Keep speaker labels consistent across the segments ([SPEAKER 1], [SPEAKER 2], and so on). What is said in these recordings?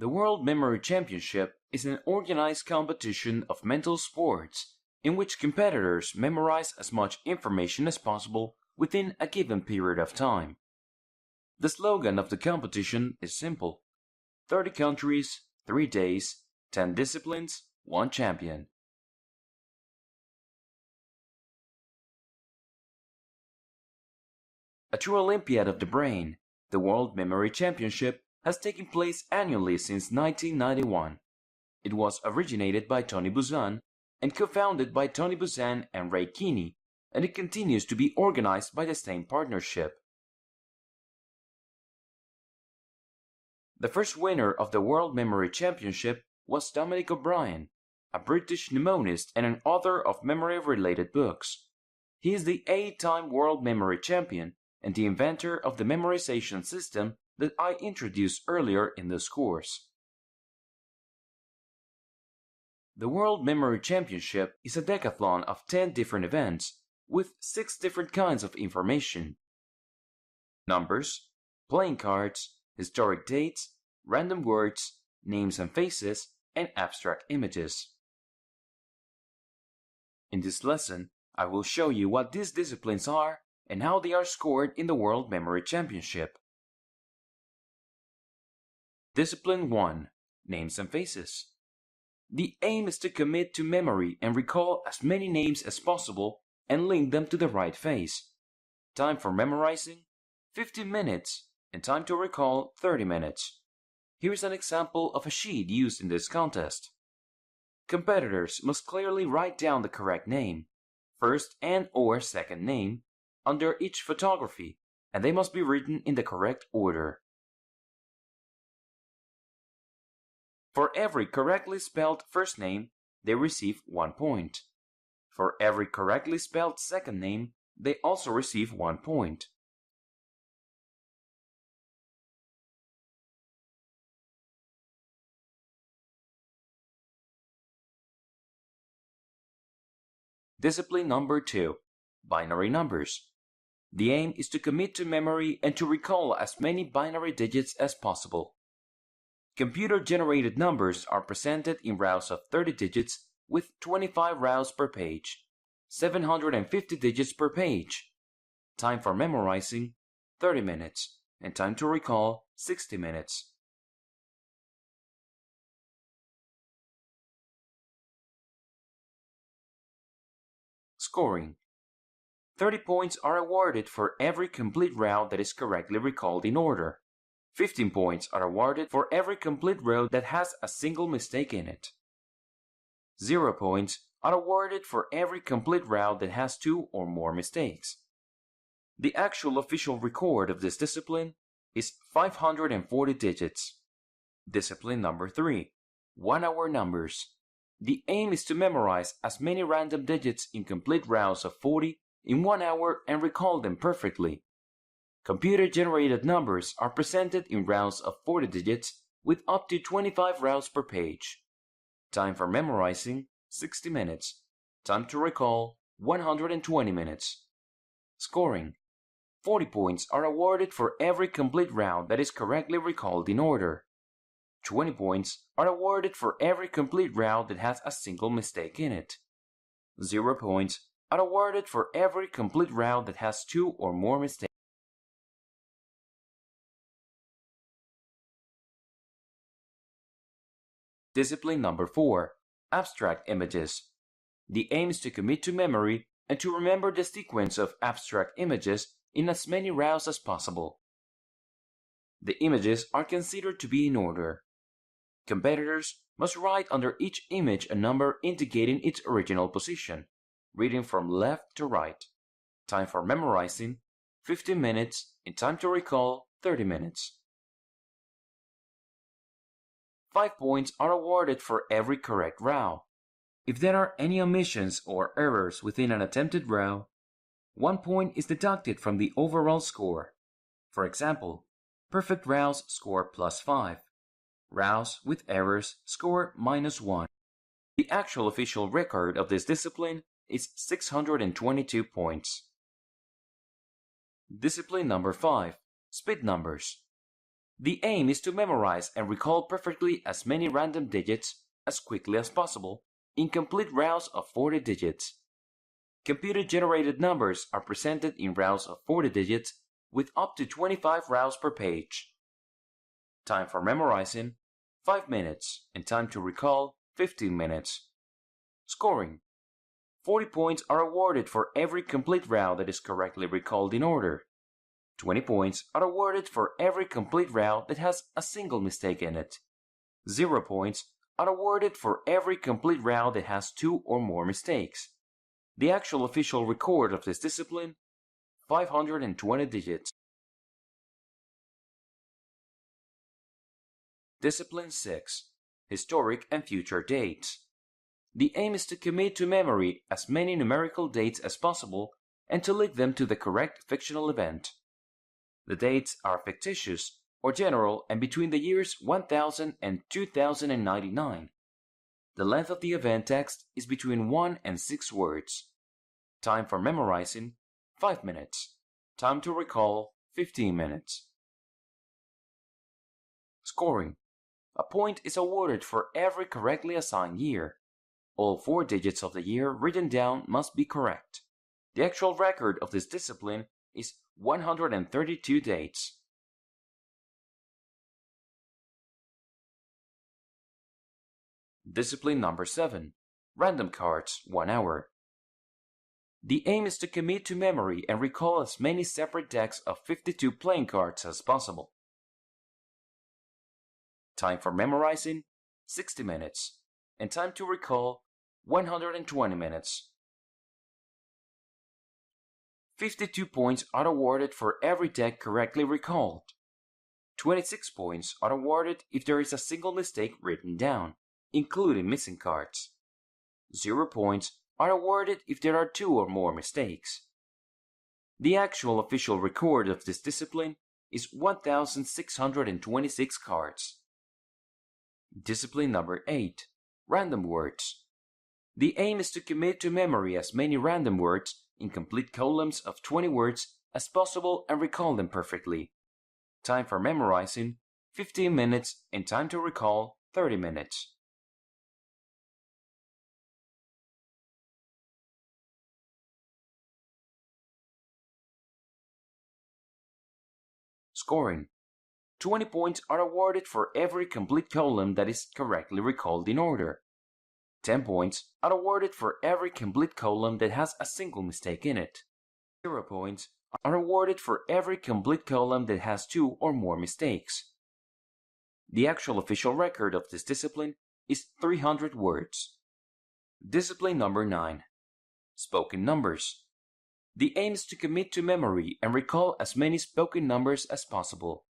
[SPEAKER 1] The World Memory Championship is an organized competition of mental sports in which competitors memorize as much information as possible within a given period of time. The slogan of the competition is simple: 30 countries, 3 days, 10 disciplines, 1 champion. A true Olympiad of the brain, the World Memory Championship has taken place annually since 1991. It was originated by Tony Buzan and co-founded by Tony Buzan and Ray Keeney, and it continues to be organized by the same partnership. The first winner of the World Memory Championship was Dominic O'Brien, a British mnemonist and an author of memory-related books. He is the 8-time World Memory Champion and the inventor of the memorization system that I introduced earlier in this course. The World Memory Championship is a decathlon of 10 different events with 6 different kinds of information: numbers, playing cards, historic dates, random words, names and faces, and abstract images. In this lesson, I will show you what these disciplines are and how they are scored in the World Memory Championship. Discipline 1. Names and Faces. The aim is to commit to memory and recall as many names as possible and link them to the right face. Time for memorizing: 15 minutes, and time to recall: 30 minutes. Here is an example of a sheet used in this contest. Competitors must clearly write down the correct name, first and/or second name, under each photography, and they must be written in the correct order. For every correctly spelled first name, they receive 1 point. For every correctly spelled second name, they also receive 1 point. Discipline number 2. Binary numbers. The aim is to commit to memory and to recall as many binary digits as possible. Computer-generated numbers are presented in rows of 30 digits with 25 rows per page, 750 digits per page. Time for memorizing: 30 minutes, and time to recall: 60 minutes. Scoring. 30 points are awarded for every complete row that is correctly recalled in order. 15 points are awarded for every complete row that has a single mistake in it. 0 points are awarded for every complete row that has 2 or more mistakes. The actual official record of this discipline is 540 digits. Discipline number 3. 1-hour numbers. The aim is to memorize as many random digits in complete rows of 40 in 1 hour and recall them perfectly. Computer-generated numbers are presented in rows of 40 digits with up to 25 rows per page. Time for memorizing: 60 minutes. Time to recall: 120 minutes. Scoring. 40 points are awarded for every complete row that is correctly recalled in order. 20 points are awarded for every complete row that has a single mistake in it. 0 points are awarded for every complete row that has 2 or more mistakes. Discipline number 4. Abstract images. The aim is to commit to memory and to remember the sequence of abstract images in as many rows as possible. The images are considered to be in order. Competitors must write under each image a number indicating its original position, reading from left to right. Time for memorizing: 15 minutes, and time to recall: 30 minutes. 5 points are awarded for every correct row. If there are any omissions or errors within an attempted row, 1 point is deducted from the overall score. For example, perfect rows score +5. Rows with errors score -1. The actual official record of this discipline is 622 points. Discipline number 5. Speed numbers. The aim is to memorize and recall perfectly as many random digits as quickly as possible in complete rounds of 40 digits. Computer-generated numbers are presented in rounds of 40 digits with up to 25 rounds per page. Time for memorizing, 5 minutes, and time to recall, 15 minutes. Scoring. 40 points are awarded for every complete round that is correctly recalled in order. 20 points are awarded for every complete round that has a single mistake in it. 0 points are awarded for every complete round that has 2 or more mistakes. The actual official record of this discipline, 520 digits. Discipline 6. Historic and future dates. The aim is to commit to memory as many numerical dates as possible and to link them to the correct fictional event. The dates are fictitious or general and between the years 1000 and 2099. The length of the event text is between 1 and 6 words. Time for memorizing, 5 minutes. Time to recall, 15 minutes. Scoring. A point is awarded for every correctly assigned year. All 4 digits of the year written down must be correct. The actual record of this discipline is 132 dates. Discipline number 7. Random cards, 1 hour. The aim is to commit to memory and recall as many separate decks of 52 playing cards as possible. Time for memorizing, 60 minutes, and time to recall, 120 minutes. 52 points are awarded for every deck correctly recalled. 26 points are awarded if there is a single mistake written down, including missing cards. 0 points are awarded if there are 2 or more mistakes. The actual official record of this discipline is 1,626 cards. Discipline number 8. Random words. The aim is to commit to memory as many random words in complete columns of 20 words as possible and recall them perfectly. Time for memorizing, 15 minutes, and time to recall, 30 minutes. Scoring. 20 points are awarded for every complete column that is correctly recalled in order. 10 points are awarded for every complete column that has a single mistake in it. 0 points are awarded for every complete column that has 2 or more mistakes. The actual official record of this discipline is 300 words. Discipline number 9. Spoken numbers. The aim is to commit to memory and recall as many spoken numbers as possible.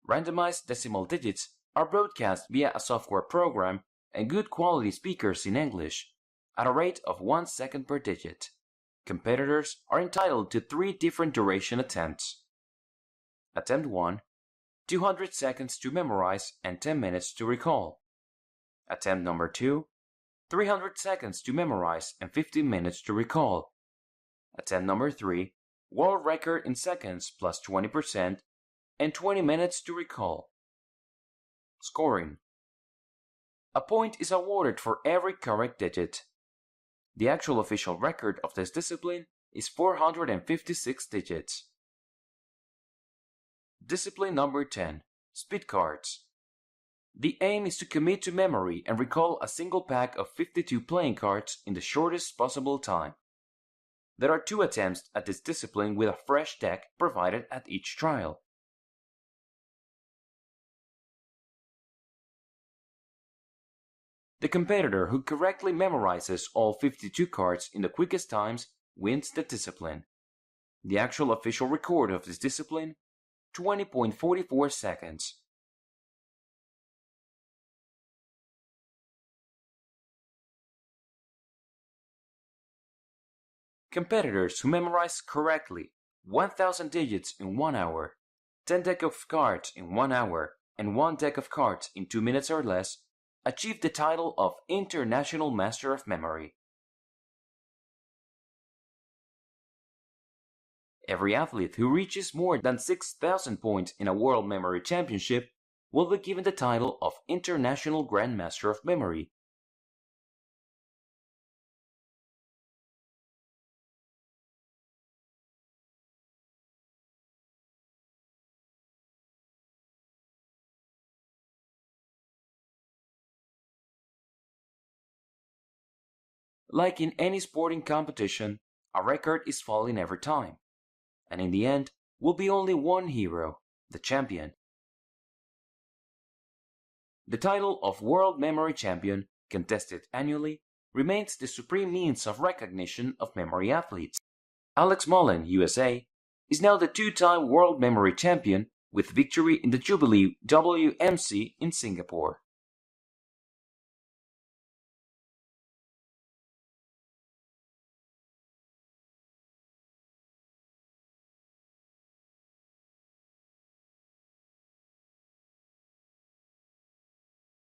[SPEAKER 1] Randomized decimal digits are broadcast via a software program and good quality speakers in English at a rate of 1 second per digit. Competitors are entitled to 3 different duration attempts. Attempt 1, 200 seconds to memorize and 10 minutes to recall. Attempt number 2, 300 seconds to memorize and 15 minutes to recall. Attempt number 3, world record in seconds plus 20% and 20 minutes to recall. Scoring. A point is awarded for every correct digit. The actual official record of this discipline is 456 digits. Discipline number 10. Speed cards. The aim is to commit to memory and recall a single pack of 52 playing cards in the shortest possible time. There are 2 attempts at this discipline with a fresh deck provided at each trial. The competitor who correctly memorizes all 52 cards in the quickest times wins the discipline. The actual official record of this discipline, 20.44 seconds. Competitors who memorize correctly 1,000 digits in 1 hour, 10 decks of cards in 1 hour, and 1 deck of cards in 2 minutes or less achieve the title of International Master of Memory. Every athlete who reaches more than 6,000 points in a World Memory Championship will be given the title of International Grandmaster of Memory. Like in any sporting competition, a record is falling every time, and in the end will be only one hero, the champion. The title of World Memory Champion, contested annually, remains the supreme means of recognition of memory athletes. Alex Mullen, USA, is now the two-time World Memory Champion with victory in the Jubilee WMC in Singapore.